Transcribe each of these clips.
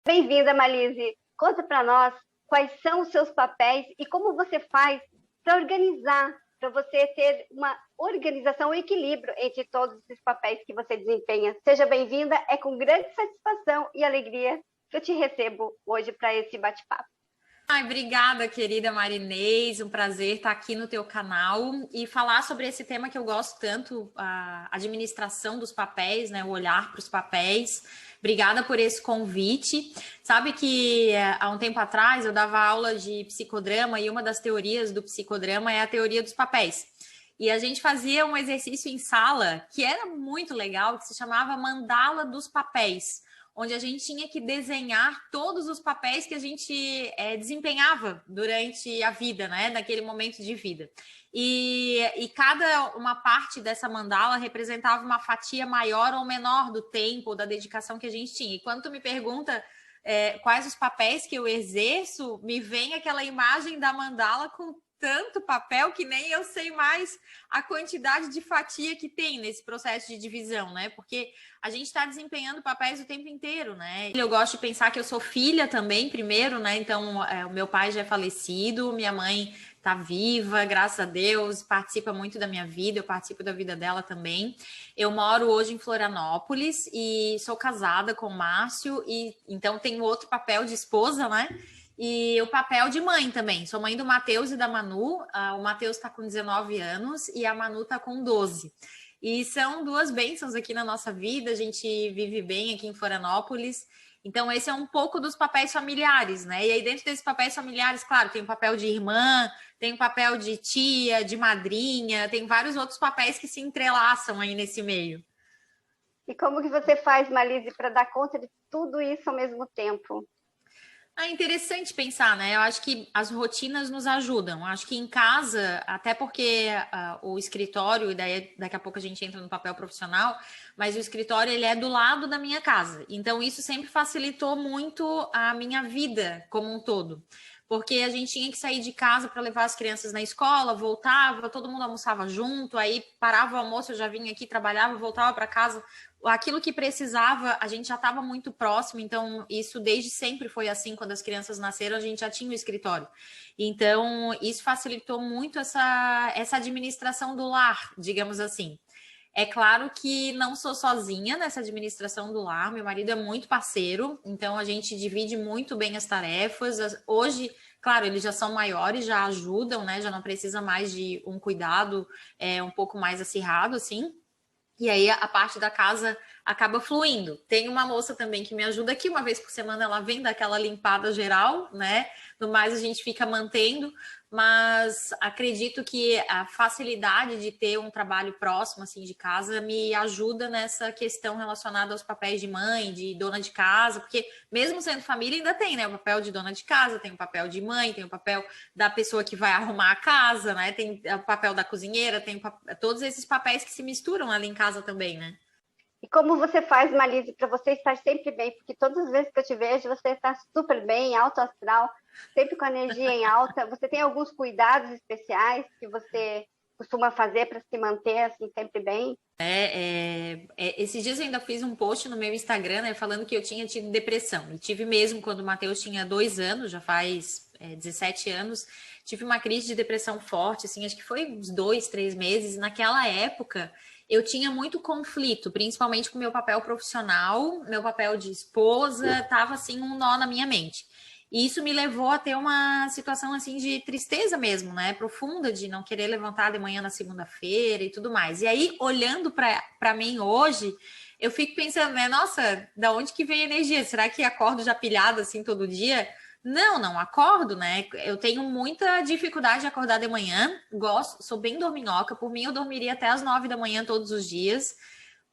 Bem-vinda, Malise. Conta para nós quais são os seus papéis e como você faz para organizar, para você ter uma organização, um equilíbrio entre todos esses papéis que você desempenha. Seja bem-vinda, é com grande satisfação e alegria que eu te recebo hoje para esse bate-papo. Ai, obrigada, querida Marinês. Um prazer estar aqui no teu canal e falar sobre esse tema que eu gosto tanto, a administração dos papéis, né? O olhar para os papéis. Obrigada por esse convite. Sabe que há um tempo atrás eu dava aula de psicodrama e uma das teorias do psicodrama é a teoria dos papéis. E a gente fazia um exercício em sala que era muito legal, que se chamava Mandala dos Papéis, onde a gente tinha que desenhar todos os papéis que a gente desempenhava durante a vida, né? Naquele momento de vida. E cada uma parte dessa mandala representava uma fatia maior ou menor do tempo ou da dedicação que a gente tinha. E quando tu me pergunta quais os papéis que eu exerço, me vem aquela imagem da mandala com tanto papel que nem eu sei mais a quantidade de fatia que tem nesse processo de divisão, né? Porque a gente está desempenhando papéis o tempo inteiro, né? Eu gosto de pensar que eu sou filha também, primeiro, né? Então, o meu pai já é falecido, minha mãe tá viva, graças a Deus, participa muito da minha vida, eu participo da vida dela também. Eu moro hoje em Florianópolis e sou casada com o Márcio, e então tenho outro papel de esposa, né? E o papel de mãe também. Sou mãe do Matheus e da Manu. O Matheus está com 19 anos e a Manu está com 12. E são duas bênçãos aqui na nossa vida. A gente vive bem aqui em Florianópolis. Então, esse é um pouco dos papéis familiares, né? E aí, dentro desses papéis familiares, claro, tem o papel de irmã, tem o papel de tia, de madrinha, tem vários outros papéis que se entrelaçam aí nesse meio. E como que você faz, Malise, para dar conta de tudo isso ao mesmo tempo? É interessante pensar, né? Eu acho que as rotinas nos ajudam. Acho que em casa, até porque o escritório, e daí daqui a pouco a gente entra no papel profissional, mas o escritório ele é do lado da minha casa. Então isso sempre facilitou muito a minha vida como um todo. Porque a gente tinha que sair de casa para levar as crianças na escola, voltava, todo mundo almoçava junto, aí parava o almoço, eu já vinha aqui, trabalhava, voltava para casa. Aquilo que precisava, a gente já estava muito próximo, então isso desde sempre foi assim. Quando as crianças nasceram, a gente já tinha o escritório. Então, isso facilitou muito essa administração do lar, digamos assim. É claro que não sou sozinha nessa administração do lar, meu marido é muito parceiro, então a gente divide muito bem as tarefas. Hoje, claro, eles já são maiores, já ajudam, né? Já não precisa mais de um cuidado um pouco mais acirrado, assim. E aí a parte da casa acaba fluindo. Tem uma moça também que me ajuda aqui, uma vez por semana ela vem dar aquela limpada geral, né? No mais a gente fica mantendo, mas acredito que a facilidade de ter um trabalho próximo assim de casa me ajuda nessa questão relacionada aos papéis de mãe, de dona de casa, porque mesmo sendo família ainda tem, né? O papel de dona de casa, tem o papel de mãe, tem o papel da pessoa que vai arrumar a casa, né? Tem o papel da cozinheira, tem todos esses papéis que se misturam ali em casa também, né? E como você faz, Malise, para você estar sempre bem? Porque todas as vezes que eu te vejo, você está super bem, alto astral, sempre com a energia em alta. Você tem alguns cuidados especiais que você costuma fazer para se manter assim sempre bem? Esses dias eu ainda fiz um post no meu Instagram, né, falando que eu tinha tido depressão. E tive mesmo quando o Matheus tinha 2 anos, já faz 17 anos, tive uma crise de depressão forte, assim, acho que foi uns 2, 3 meses. Naquela época, eu tinha muito conflito, principalmente com o meu papel profissional, meu papel de esposa, tava assim um nó na minha mente. E isso me levou a ter uma situação assim de tristeza mesmo, né? Profunda, de não querer levantar de manhã na segunda-feira e tudo mais. E aí, olhando para mim hoje, eu fico pensando, né? Nossa, da onde que vem a energia? Será que acordo já pilhada assim todo dia? Não, não acordo, né? Eu tenho muita dificuldade de acordar de manhã. Gosto, sou bem dorminhoca. Por mim, eu dormiria até as 9 da manhã todos os dias.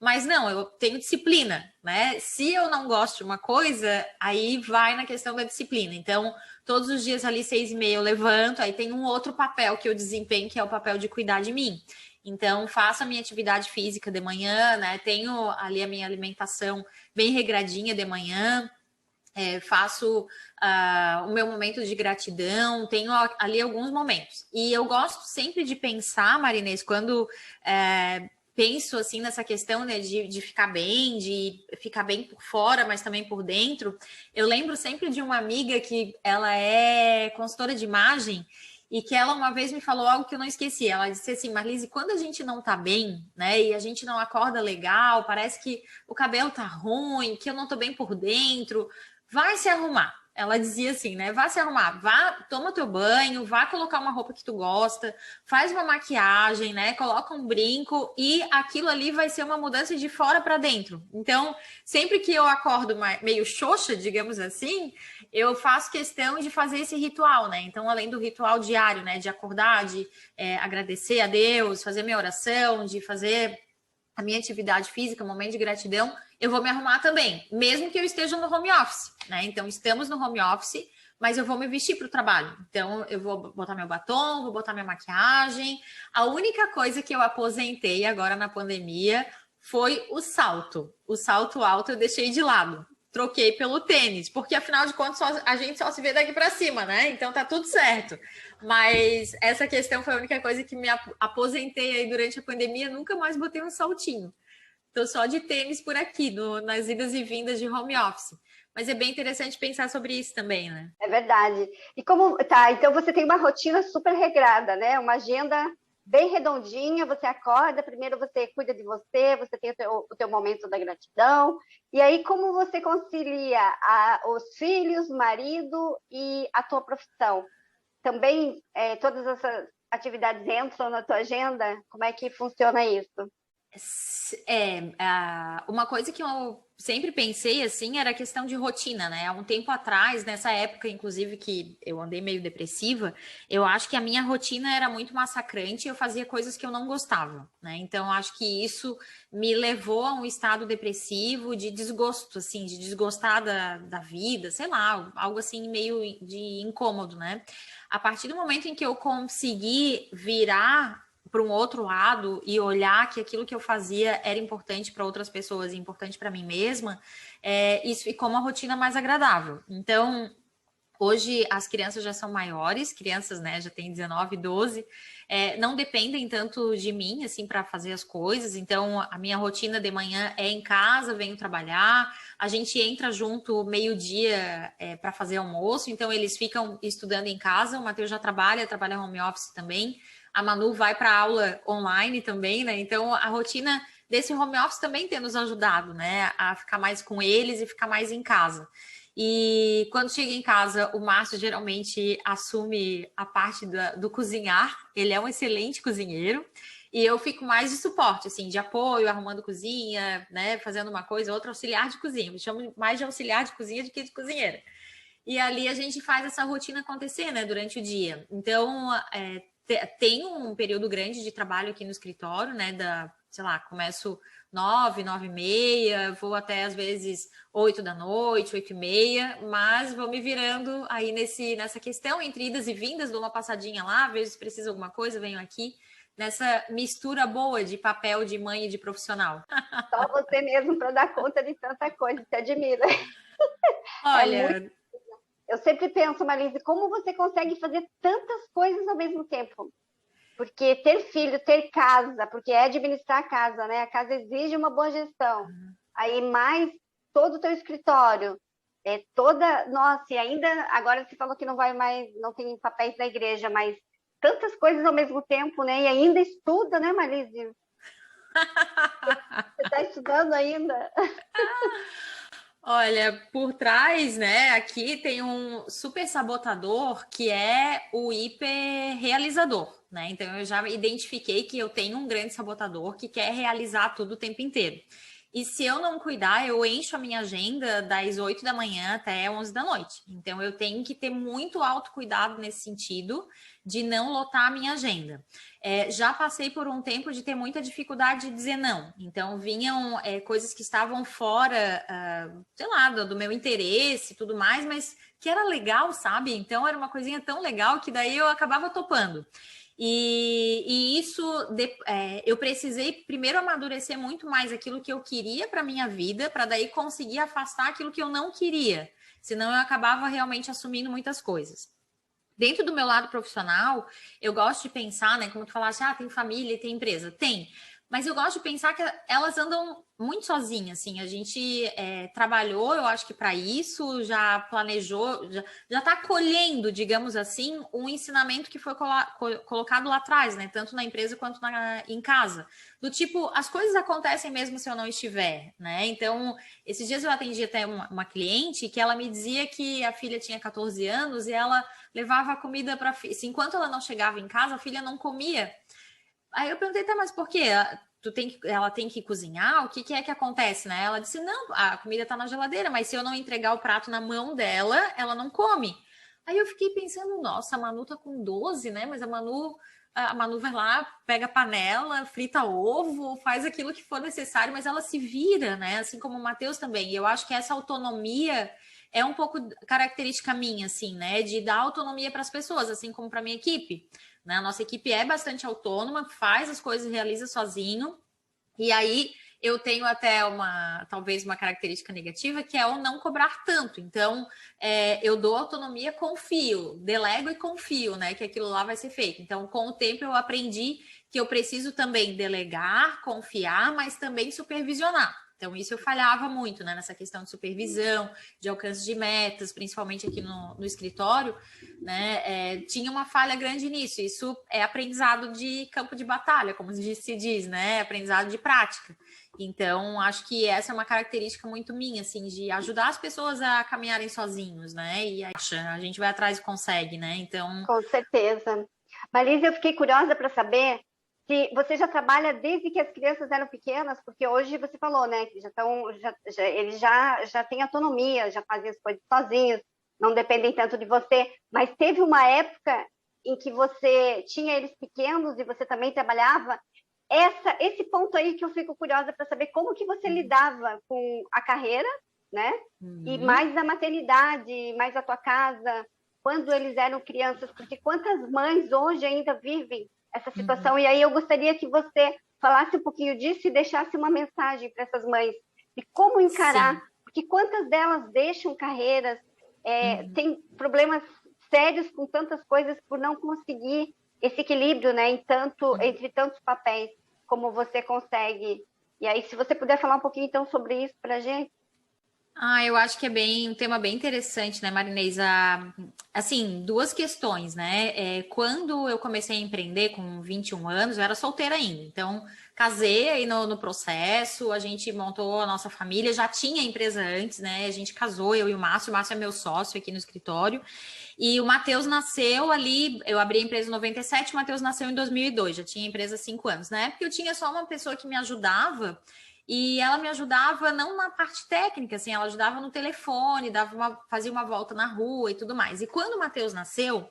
Mas não, eu tenho disciplina, né? Se eu não gosto de uma coisa, aí vai na questão da disciplina. Então, todos os dias ali, 6h30, eu levanto, aí tem um outro papel que eu desempenho, que é o papel de cuidar de mim. Então, faço a minha atividade física de manhã, né? Tenho ali a minha alimentação bem regradinha de manhã. Faço o meu momento de gratidão, tenho ali alguns momentos. E eu gosto sempre de pensar, Marinês, quando penso assim nessa questão, né, de ficar bem por fora, mas também por dentro, eu lembro sempre de uma amiga que ela é consultora de imagem e que ela uma vez me falou algo que eu não esqueci. Ela disse assim: Marlise, quando a gente não tá bem, né, e a gente não acorda legal, parece que o cabelo tá ruim, que eu não tô bem por dentro, vai se arrumar. Ela dizia assim, né? Vá se arrumar, vá, toma teu banho, vá colocar uma roupa que tu gosta, faz uma maquiagem, né? Coloca um brinco e aquilo ali vai ser uma mudança de fora para dentro. Então, sempre que eu acordo meio xoxa, digamos assim, eu faço questão de fazer esse ritual, né? Então, além do ritual diário, né? De acordar, de agradecer a Deus, fazer minha oração, de fazer a minha atividade física, momento de gratidão, eu vou me arrumar também, mesmo que eu esteja no home office, né? Então, estamos no home office, mas eu vou me vestir para o trabalho. Então, eu vou botar meu batom, vou botar minha maquiagem. A única coisa que eu aposentei agora na pandemia foi o salto. O salto alto eu deixei de lado. Troquei pelo tênis, porque afinal de contas a gente só se vê daqui para cima, né? Então tá tudo certo. Mas essa questão foi a única coisa que me aposentei aí durante a pandemia, nunca mais botei um saltinho. Tô só de tênis por aqui, nas idas e vindas de home office. Mas é bem interessante pensar sobre isso também, né? É verdade. E como tá, então você tem uma rotina super regrada, né? Uma agenda bem redondinha, você acorda, primeiro você cuida de você, você tem o teu momento da gratidão, e aí como você concilia os filhos, marido e a tua profissão? Também todas essas atividades entram na tua agenda? Como é que funciona isso? Uma coisa que eu sempre pensei assim era a questão de rotina, né? Há um tempo atrás, nessa época, inclusive, que eu andei meio depressiva, eu acho que a minha rotina era muito massacrante e eu fazia coisas que eu não gostava, né? Então, eu acho que isso me levou a um estado depressivo, de desgosto, assim, de desgostar da vida, sei lá, algo assim meio de incômodo, né? A partir do momento em que eu consegui virar para um outro lado e olhar que aquilo que eu fazia era importante para outras pessoas e importante para mim mesma, isso ficou uma rotina mais agradável. Então, hoje as crianças já são maiores, crianças, né, já têm 19, 12, não dependem tanto de mim, assim, para fazer as coisas. Então, a minha rotina de manhã é em casa, venho trabalhar, a gente entra junto meio-dia para fazer almoço, então eles ficam estudando em casa, o Matheus já trabalha home office também, a Manu vai para aula online também, né? Então, a rotina desse home office também tem nos ajudado, né? A ficar mais com eles e ficar mais em casa. E quando chega em casa, o Márcio geralmente assume a parte do cozinhar. Ele é um excelente cozinheiro. E eu fico mais de suporte, assim, de apoio, arrumando cozinha, né? Fazendo uma coisa, outra, auxiliar de cozinha. Eu chamo mais de auxiliar de cozinha do que de cozinheira. E ali a gente faz essa rotina acontecer, né? Durante o dia. Então, tem um período grande de trabalho aqui no escritório, né? Sei lá, começo 9, 9h30, vou até às vezes 8 da noite, 8h30, mas vou me virando aí nessa questão entre idas e vindas, dou uma passadinha lá, vejo se precisa alguma coisa, venho aqui, nessa mistura boa de papel de mãe e de profissional. Só você mesmo para dar conta de tanta coisa, te admira. Olha, Eu sempre penso, Marlise, como você consegue fazer tantas coisas ao mesmo tempo? Porque ter filho, ter casa, porque é administrar a casa, né? A casa exige uma boa gestão. Aí mais todo o teu escritório, nossa, e ainda agora você falou que não vai mais, não tem papéis da igreja, mas tantas coisas ao mesmo tempo, né? E ainda estuda, né, Marlise? Você está estudando ainda? Olha, por trás, né, aqui tem um super sabotador que é o hiperrealizador, né? Então eu já identifiquei que eu tenho um grande sabotador que quer realizar tudo o tempo inteiro. E se eu não cuidar, eu encho a minha agenda das 8 da manhã até 11 da noite. Então eu tenho que ter muito autocuidado nesse sentido de não lotar a minha agenda. Já passei por um tempo de ter muita dificuldade de dizer não. Então, vinham coisas que estavam fora, sei lá, do meu interesse e tudo mais, mas que era legal, sabe? Então, era uma coisinha tão legal que daí eu acabava topando. E isso, eu precisei primeiro amadurecer muito mais aquilo que eu queria para minha vida, para daí conseguir afastar aquilo que eu não queria. Senão, eu acabava realmente assumindo muitas coisas. Dentro do meu lado profissional, eu gosto de pensar, né? Como tu falaste, tem família e tem empresa. Tem. mas eu gosto de pensar que elas andam muito sozinhas, assim, a gente trabalhou, eu acho que para isso, já planejou, já está colhendo, digamos assim, um ensinamento que foi colocado lá atrás, né, tanto na empresa quanto em casa, do tipo, as coisas acontecem mesmo se eu não estiver, né, então, esses dias eu atendi até uma cliente que ela me dizia que a filha tinha 14 anos e ela levava a comida para a filha, enquanto ela não chegava em casa, a filha não comia. Aí eu perguntei, tá, mas por quê? Ela tem que cozinhar? O que, que é que acontece, né? Ela disse, não, a comida tá na geladeira, mas se eu não entregar o prato na mão dela, ela não come. Aí eu fiquei pensando, nossa, a Manu tá com 12, né? Mas a Manu vai lá, pega a panela, frita ovo, faz aquilo que for necessário, mas ela se vira, né? Assim como o Matheus também. E eu acho que essa autonomia é um pouco característica minha, assim, né? De dar autonomia para as pessoas, assim como para minha equipe. Né? A nossa equipe é bastante autônoma, faz as coisas, realiza sozinho. E aí eu tenho até talvez uma característica negativa, que é o não cobrar tanto. Então, eu dou autonomia, confio, delego e confio, né? Que aquilo lá vai ser feito. Então, com o tempo, eu aprendi que eu preciso também delegar, confiar, mas também supervisionar. Então, isso eu falhava muito, né? Nessa questão de supervisão, de alcance de metas, principalmente aqui no escritório, né? Tinha uma falha grande nisso. Isso é aprendizado de campo de batalha, como se diz, né? Aprendizado de prática. Então, acho que essa é uma característica muito minha, assim, de ajudar as pessoas a caminharem sozinhos, né? E a gente vai atrás e consegue, né? Então. Com certeza. Marisa, eu fiquei curiosa para saber se você já trabalha desde que as crianças eram pequenas, porque hoje você falou, né, que eles já têm autonomia, já fazem as coisas sozinhos, não dependem tanto de você, mas teve uma época em que você tinha eles pequenos e você também trabalhava. Esse ponto aí que eu fico curiosa para saber como que você lidava com a carreira, né? E mais a maternidade, mais a tua casa, quando eles eram crianças, porque quantas mães hoje ainda vivem essa situação? E aí eu gostaria que você falasse um pouquinho disso e deixasse uma mensagem para essas mães de como encarar, sim, porque quantas delas deixam carreiras, têm problemas sérios com tantas coisas por não conseguir esse equilíbrio, né, entre tantos papéis como você consegue. E aí, se você puder falar um pouquinho então sobre isso para a gente. Eu acho que é um tema bem interessante, né, Marinês? Assim, duas questões, né? Quando eu comecei a empreender com 21 anos, eu era solteira ainda. Então, casei aí no processo, a gente montou a nossa família, já tinha empresa antes, né? A gente casou, eu e o Márcio é meu sócio aqui no escritório. E o Matheus nasceu ali, eu abri a empresa em 97, o Matheus nasceu em 2002, já tinha a empresa há 5 anos. Na época eu tinha só uma pessoa que me ajudava, e ela me ajudava não na parte técnica, assim, ela ajudava no telefone, fazia uma volta na rua e tudo mais. E quando o Matheus nasceu,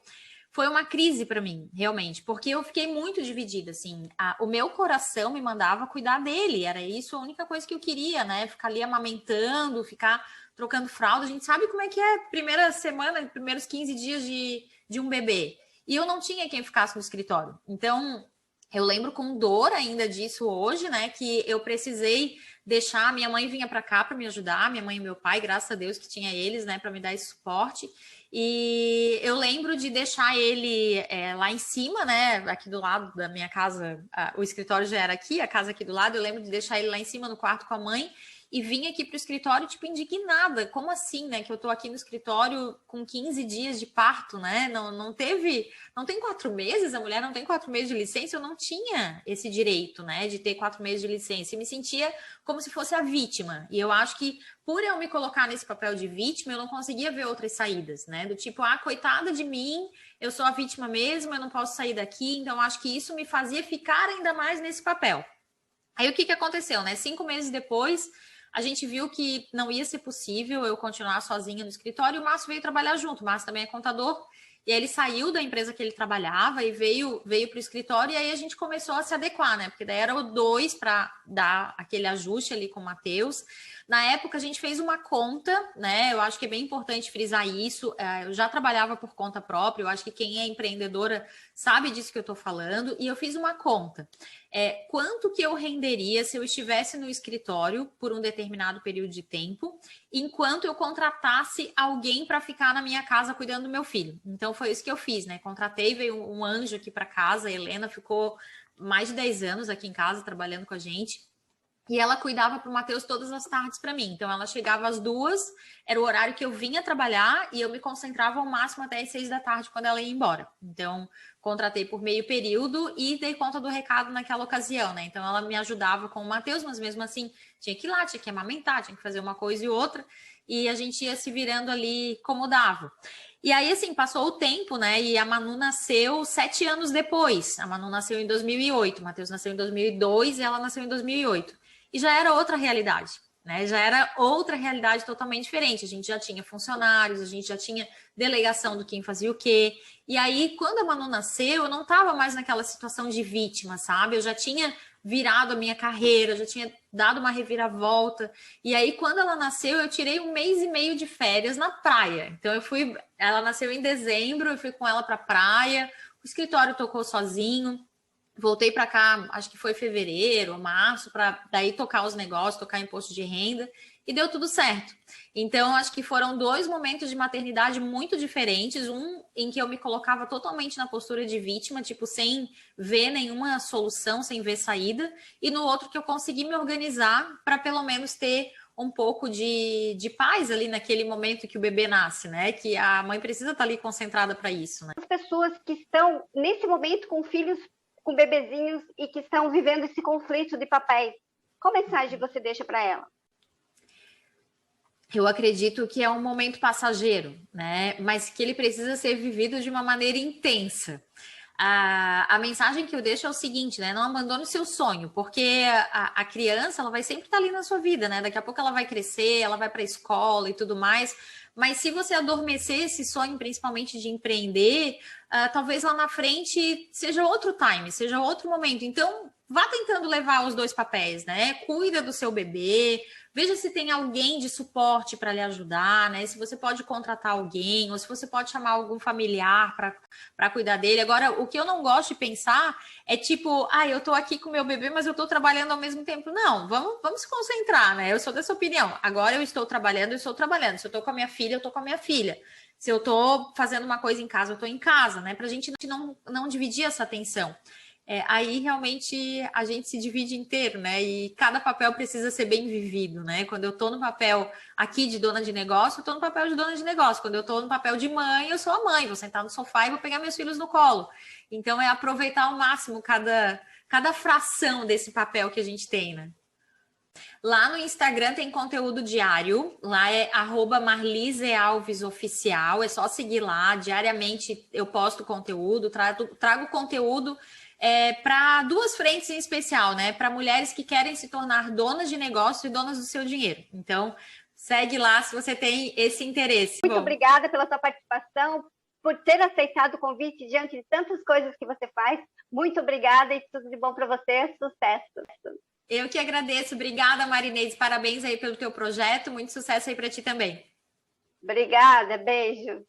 foi uma crise para mim, realmente, porque eu fiquei muito dividida, assim, o meu coração me mandava cuidar dele, era isso a única coisa que eu queria, né, ficar ali amamentando, ficar trocando fralda, a gente sabe como é que é primeira semana, primeiros 15 dias de um bebê, e eu não tinha quem ficasse no escritório, então eu lembro com dor ainda disso hoje, né, que eu precisei deixar, minha mãe vinha para cá para me ajudar, minha mãe e meu pai, graças a Deus que tinha eles, né, para me dar esse suporte. E eu lembro de deixar ele lá em cima, né, aqui do lado da minha casa, o escritório já era aqui, a casa aqui do lado, eu lembro de deixar ele lá em cima no quarto com a mãe e vim aqui para o escritório, tipo, indignada. Como assim, né? Que eu tô aqui no escritório com 15 dias de parto, né? Não tem 4 meses, a mulher não tem 4 meses de licença, eu não tinha esse direito, né? De ter 4 meses de licença. E me sentia como se fosse a vítima. E eu acho que por eu me colocar nesse papel de vítima, eu não conseguia ver outras saídas, né? Do tipo, coitada de mim, eu sou a vítima mesmo, eu não posso sair daqui. Então, acho que isso me fazia ficar ainda mais nesse papel. Aí, o que aconteceu, né? 5 meses depois, a gente viu que não ia ser possível eu continuar sozinha no escritório e o Márcio veio trabalhar junto. O Márcio também é contador. E aí ele saiu da empresa que ele trabalhava e veio para o escritório, e aí a gente começou a se adequar, né? Porque daí era o 2 para dar aquele ajuste ali com o Matheus. Na época, a gente fez uma conta, né? Eu acho que é bem importante frisar isso. Eu já trabalhava por conta própria, eu acho que quem é empreendedora sabe disso que eu estou falando, e eu fiz uma conta. Quanto que eu renderia se eu estivesse no escritório por um determinado período de tempo, enquanto eu contratasse alguém para ficar na minha casa cuidando do meu filho. Então, foi isso que eu fiz, né? Contratei, veio um anjo aqui para casa, a Helena ficou mais de 10 anos aqui em casa, trabalhando com a gente. E ela cuidava para o Matheus todas as tardes para mim. Então, ela chegava às 2, era o horário que eu vinha trabalhar e eu me concentrava ao máximo até as 6 da tarde, quando ela ia embora. Então, contratei por meio período e dei conta do recado naquela ocasião, né? Então, ela me ajudava com o Matheus, mas mesmo assim, tinha que ir lá, tinha que amamentar, tinha que fazer uma coisa e outra. E a gente ia se virando ali como dava. E aí, assim, passou o tempo, né? E a Manu nasceu 7 anos depois. A Manu nasceu em 2008, o Matheus nasceu em 2002 e ela nasceu em 2008. E já era outra realidade, né? Já era outra realidade totalmente diferente. A gente já tinha funcionários, a gente já tinha delegação do quem fazia o quê. E aí, quando a Manu nasceu, eu não estava mais naquela situação de vítima, sabe? Eu já tinha virado a minha carreira, eu já tinha dado uma reviravolta. E aí, quando ela nasceu, eu tirei 1 mês e meio de férias na praia. Então, ela nasceu em dezembro, eu fui com ela para a praia, o escritório tocou sozinho. Voltei para cá, acho que foi fevereiro ou março, para daí tocar os negócios, tocar imposto de renda, e deu tudo certo. Então, acho que foram 2 momentos de maternidade muito diferentes. Um em que eu me colocava totalmente na postura de vítima, tipo, sem ver nenhuma solução, sem ver saída, e no outro que eu consegui me organizar para pelo menos ter um pouco de paz ali naquele momento que o bebê nasce, né? Que a mãe precisa estar ali concentrada para isso, né? As pessoas que estão nesse momento com filhos, com bebezinhos e que estão vivendo esse conflito de papéis, qual mensagem você deixa para ela? Eu acredito que é um momento passageiro, né? Mas que ele precisa ser vivido de uma maneira intensa. A mensagem que eu deixo é o seguinte, né? Não abandone o seu sonho, porque a criança ela vai sempre estar ali na sua vida, né? Daqui a pouco ela vai crescer, ela vai para a escola e tudo mais. Mas se você adormecer esse sonho, principalmente de empreender, talvez lá na frente seja outro time, seja outro momento. Então, vá tentando levar os 2 papéis, né? Cuida do seu bebê, veja se tem alguém de suporte para lhe ajudar, né? Se você pode contratar alguém, ou se você pode chamar algum familiar para cuidar dele. Agora, o que eu não gosto de pensar é tipo, eu tô aqui com meu bebê, mas eu tô trabalhando ao mesmo tempo. Não, vamos se concentrar, né? Eu sou dessa opinião. Agora eu estou trabalhando, eu estou trabalhando. Se eu tô com a minha filha, eu tô com a minha filha. Se eu tô fazendo uma coisa em casa, eu tô em casa, né? Pra gente não dividir essa atenção. Aí realmente a gente se divide inteiro, né? E cada papel precisa ser bem vivido, né? Quando eu tô no papel aqui de dona de negócio, eu tô no papel de dona de negócio. Quando eu tô no papel de mãe, eu sou a mãe, vou sentar no sofá e vou pegar meus filhos no colo. Então é aproveitar ao máximo cada fração desse papel que a gente tem, né? Lá no Instagram tem conteúdo diário, lá é @marlisealvesoficial, é só seguir lá, diariamente eu posto conteúdo, trago conteúdo para 2 frentes em especial, né? Para mulheres que querem se tornar donas de negócio e donas do seu dinheiro. Então, segue lá se você tem esse interesse. Muito obrigada pela sua participação, por ter aceitado o convite diante de tantas coisas que você faz. Muito obrigada e tudo de bom para você. Sucesso! Eu que agradeço. Obrigada, Marinês. Parabéns aí pelo teu projeto. Muito sucesso aí para ti também. Obrigada. Beijo.